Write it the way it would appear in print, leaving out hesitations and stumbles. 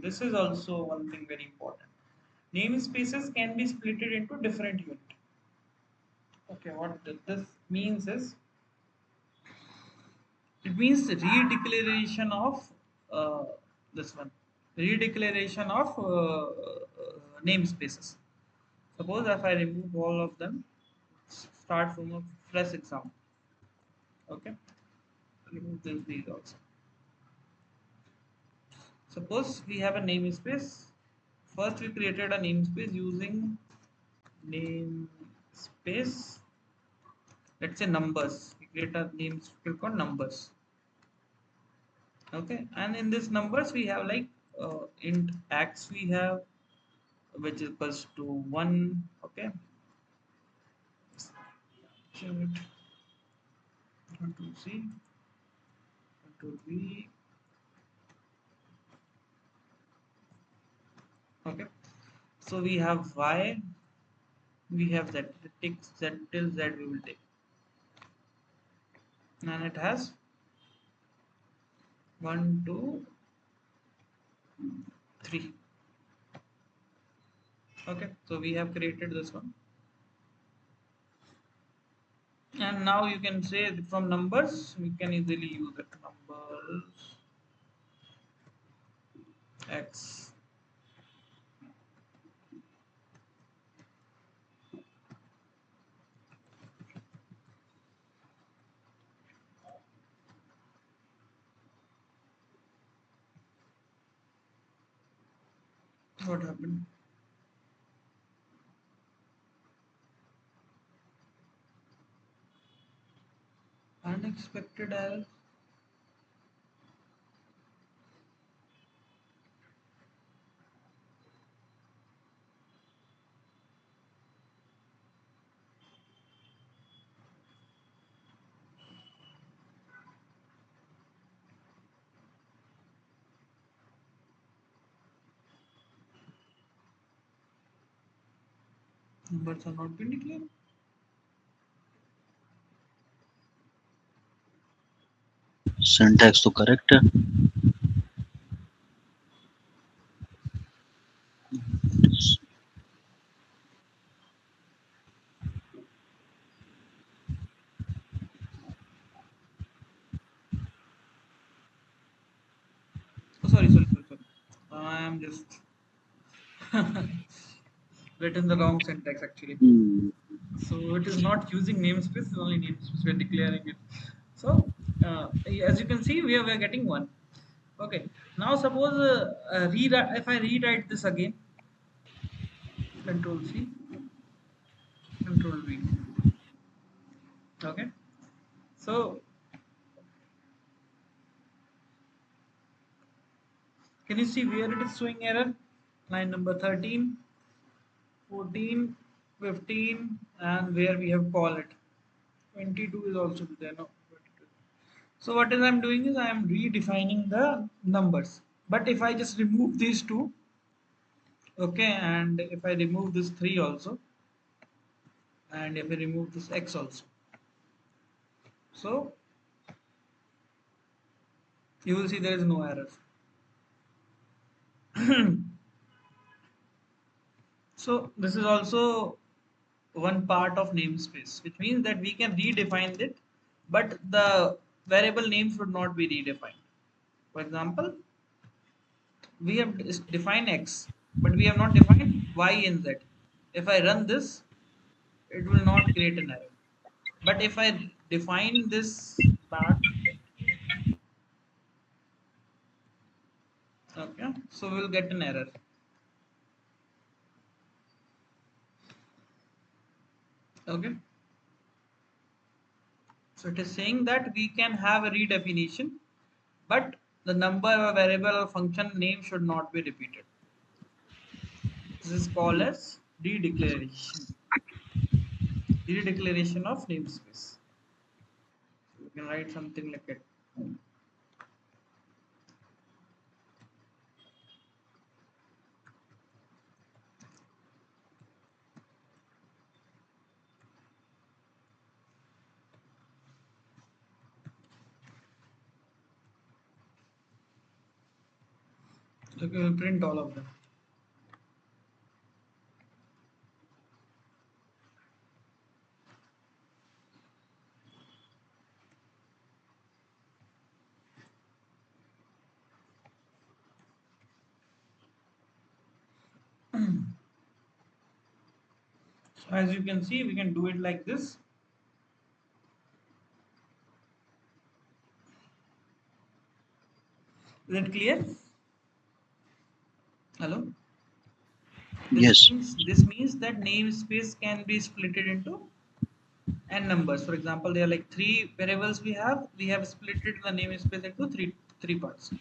this is also one thing very important. Namespaces can be split into different units. Okay, what this means is, it means redeclaration of uh, this one, redeclaration of namespaces. Suppose if I remove all of them, start from a fresh example. Okay, remove these also. Suppose we have a namespace. First, we created a namespace using namespace. Let's say numbers. We create a namespace called numbers. Okay, and in this numbers we have like int x we have, which is equals to 1. Okay, control C, control V. Okay, so we have y, we have z. It takes z till z we will take, and it has 1 2 3. Okay, so we have created this one, and now you can say that from numbers we can easily use it. Numbers x. What happened? Unexpected error. Numbers are not being declared. Syntax तो correct है. Oh, sorry. I am just written the wrong syntax actually. So it is not using namespace, it's only namespace we are declaring it. So as you can see, we are getting one. Okay. Now suppose rewrite. If I rewrite this again, Control C, Control V. Okay. So can you see where it is showing error? Line number 13, 14, 15, and where we have called it. 22 is also there. No. 22. So what is I'm doing is I am redefining the numbers. But if I just remove these two, okay, and if I remove this 3 also, and if I remove this x also, so you will see there is no error. So this is also one part of namespace, which means that we can redefine it, but the variable name should not be redefined. For example, we have defined x, but we have not defined y and z. If I run this, it will not create an error. But if I define this part, okay, so we will get an error. Okay, so it is saying that we can have a redefinition, but the number or variable or function name should not be repeated. This is called as redeclaration of namespace. So you can write something like it. So we will print all of them. So as you can see, we can do it like this. Is it clear? Hello. Yes. This means that namespace can be split into n numbers. For example, there are like three variables we have. We have split it the namespace into three parts.